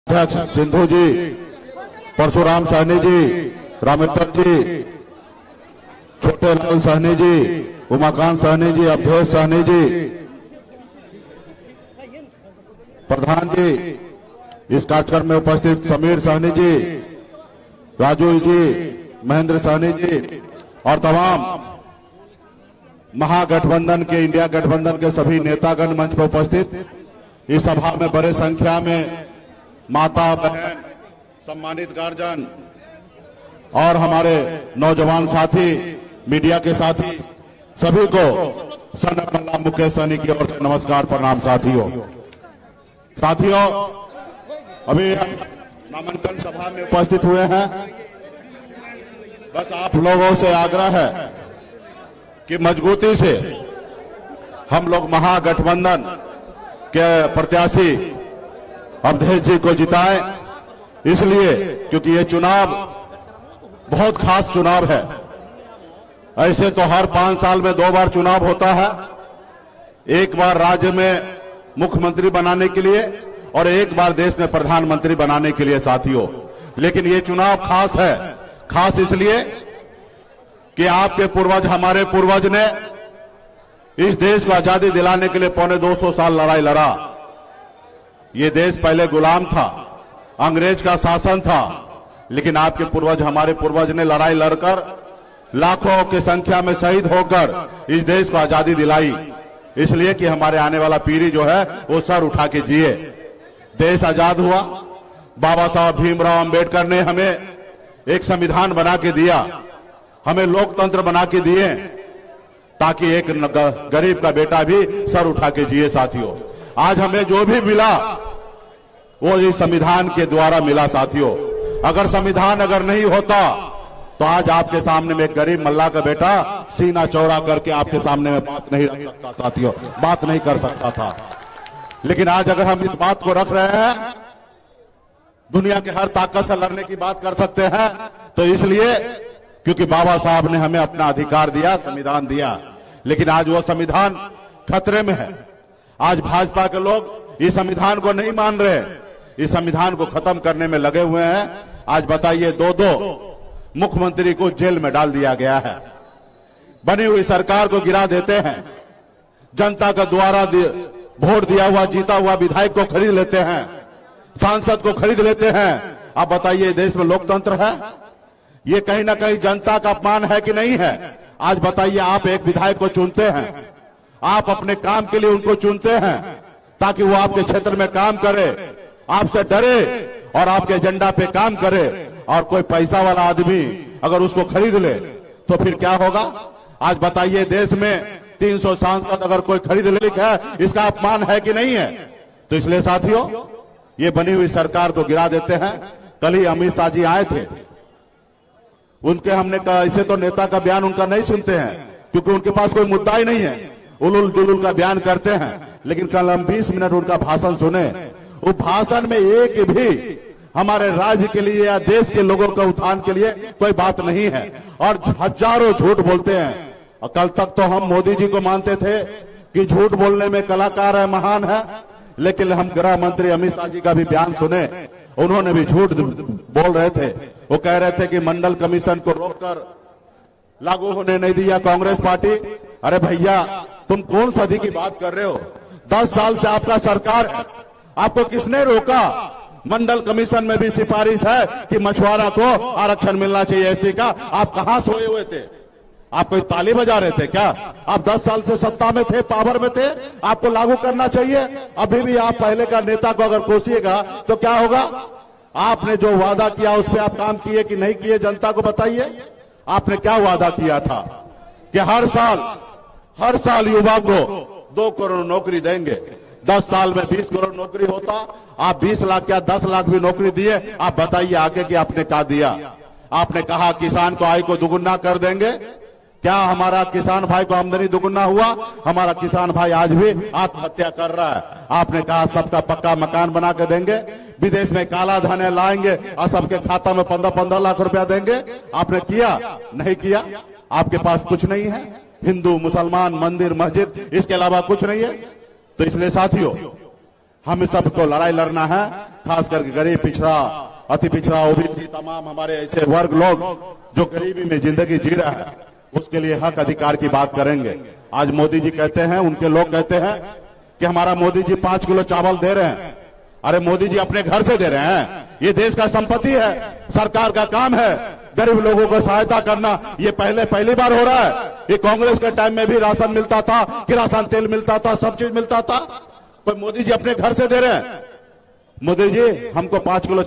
अध्यक्ष सिंधु जी, परशुराम सहनी जी, रामेश्वर जी, छोटे लाल सहनी जी, उमाकांत सहनी जी, अवधेश सहनी जी, प्रधान जी, इस कार्यक्रम में उपस्थित समीर सहनी जी, राजू जी, महेंद्र सहनी जी और तमाम महागठबंधन के, इंडिया गठबंधन के सभी नेतागण मंच पर उपस्थित, इस सभा में बड़े संख्या में माता बहन, सम्मानित गार्जियन और हमारे नौजवान साथी, मीडिया के साथी, सभी को सनत मल्ला मुकेश सहनी की ओर से नमस्कार, प्रणाम। साथियों, अभी नामांकन सभा में उपस्थित हुए हैं। बस आप लोगों से आग्रह है कि मजबूती से हम लोग महागठबंधन के प्रत्याशी अवधेश जी को जिताएं, इसलिए क्योंकि ये चुनाव बहुत खास चुनाव है। ऐसे तो हर 5 साल में 2 बार चुनाव होता है, एक बार राज्य में मुख्यमंत्री बनाने के लिए और एक बार देश में प्रधानमंत्री बनाने के लिए साथियों। लेकिन ये चुनाव खास है, खास इसलिए कि आपके पूर्वज, हमारे पूर्वज ने इस देश को आजादी दिलाने के लिए 250 साल लड़ाई लड़ा। ये देश पहले गुलाम था, अंग्रेज का शासन था, लेकिन आपके पूर्वज, हमारे पूर्वज ने लड़ाई लड़कर लाखों की संख्या में शहीद होकर इस देश को आजादी दिलाई, इसलिए कि हमारे आने वाला पीढ़ी जो है वो सर उठा के जिए। देश आजाद हुआ, बाबा साहब भीमराव अंबेडकर ने हमें एक संविधान बना के दिया, हमें लोकतंत्र बना के दिए, ताकि एक गरीब का बेटा भी सर उठा के जिए। साथियों, आज हमें जो भी मिला वो इस संविधान के द्वारा मिला। साथियों, अगर संविधान अगर नहीं होता तो आज आपके सामने में एक गरीब मल्ला का बेटा सीना चौड़ा करके आपके सामने में बात नहीं रख सकता। साथियों, बात नहीं कर सकता था। लेकिन आज अगर हम इस बात को रख रहे हैं, दुनिया के हर ताकत से लड़ने की बात कर सकते हैं, तो इसलिए क्योंकि बाबा साहब ने हमें अपना अधिकार दिया, संविधान दिया। लेकिन आज वो संविधान खतरे में है। आज भाजपा के लोग इस संविधान को नहीं मान रहे, इस संविधान को खत्म करने में लगे हुए हैं। आज बताइए, 2 मुख्यमंत्री को जेल में डाल दिया गया है, बनी हुई सरकार को गिरा देते हैं, जनता का द्वारा वोट दिया हुआ, जीता हुआ विधायक को खरीद लेते हैं, सांसद को खरीद लेते हैं। आप बताइए, देश में लोकतंत्र है? ये कहीं ना कहीं जनता का अपमान है कि नहीं है? आज बताइए, आप एक विधायक को चुनते हैं, आप अपने काम के लिए उनको चुनते हैं ताकि वो आपके क्षेत्र में काम करे, आपसे डरे और आपके एजेंडा पे काम करे। और कोई पैसा वाला आदमी अगर उसको खरीद ले तो फिर क्या होगा? आज बताइए, देश में 300 सांसद अगर कोई खरीद ले है, इसका अपमान है कि नहीं है? तो इसलिए साथियों, ये बनी हुई सरकार को गिरा देते हैं। कल ही अमित शाह जी आए थे, उनके हमने कहा ऐसे तो नेता का बयान उनका नहीं सुनते हैं, क्योंकि उनके पास कोई मुद्दा ही नहीं है, उलुल दुलुल का बयान करते हैं। लेकिन कल हम 20 मिनट उनका भाषण सुने, वो भाषण में एक भी हमारे राज्य के लिए या देश के लोगों के उत्थान के लिए कोई बात नहीं है, और हजारों झूठ बोलते हैं। और कल तक तो हम मोदी जी को मानते थे कि झूठ बोलने में कलाकार है, महान है, लेकिन हम गृह मंत्री अमित शाह जी का भी बयान सुने, उन्होंने भी झूठ बोल रहे थे। वो कह रहे थे कि मंडल कमीशन को रोककर लागू होने नहीं दिया कांग्रेस पार्टी। अरे भैया, तुम कौन सदी की बात कर रहे हो? 10 साल से आपका सरकार है, आपको किसने रोका? मंडल कमीशन में भी सिफारिश है कि मछुआरा को आरक्षण मिलना चाहिए एससी का। आप कहां सोए हुए थे? आप कोई ताली बजा रहे थे क्या? आप 10 साल से सत्ता में थे, पावर में थे, आपको लागू करना चाहिए। अभी भी आप पहले का नेता को अगर कोसिएगा तो क्या होगा? आपने जो वादा किया उस पर आप काम किए कि नहीं किए, जनता को बताइए। आपने क्या वादा किया था कि हर साल युवा को 2 करोड़ नौकरी देंगे। 10 साल में 20 करोड़ नौकरी होता, आप 20 लाख क्या 10 लाख भी नौकरी दिए। आप बताइए आगे कि आपने क्या दिया? आपने कहा किसान को आय को दुगुना कर देंगे। क्या हमारा किसान भाई को आमदनी दुगुना हुआ? हमारा किसान भाई आज भी आत्महत्या कर रहा है। आपने कहा सबका पक्का मकान बना के देंगे, विदेश में काला धन लाएंगे और सबके खाता में 15-15 लाख रुपया देंगे। आपने किया? नहीं किया। आपके पास कुछ नहीं है, हिंदू मुसलमान मंदिर मस्जिद इसके अलावा कुछ नहीं है। तो इसलिए साथियों, हम सबको लड़ाई लड़ना है, खास करके गरीब, पिछड़ा, अति पिछड़ा, ओबीसी, तमाम हमारे ऐसे वर्ग लोग जो गरीबी में जिंदगी जी रहा है, उसके लिए हक अधिकार की बात करेंगे। आज मोदी जी कहते हैं, उनके लोग कहते हैं कि हमारा मोदी जी 5 किलो चावल दे रहे हैं। अरे मोदी जी अपने घर से दे रहे हैं, ये देश का संपत्ति है, सरकार का काम है गरीब लोगों को सहायता करना। ये पहली बार हो रहा है। ये कांग्रेस के टाइम में भी राशन मिलता था, किरासन तेल मिलता था, सब चीज मिलता था। कोई मोदी जी अपने घर से दे रहे हैं। मोदी जी हमको 5 किलो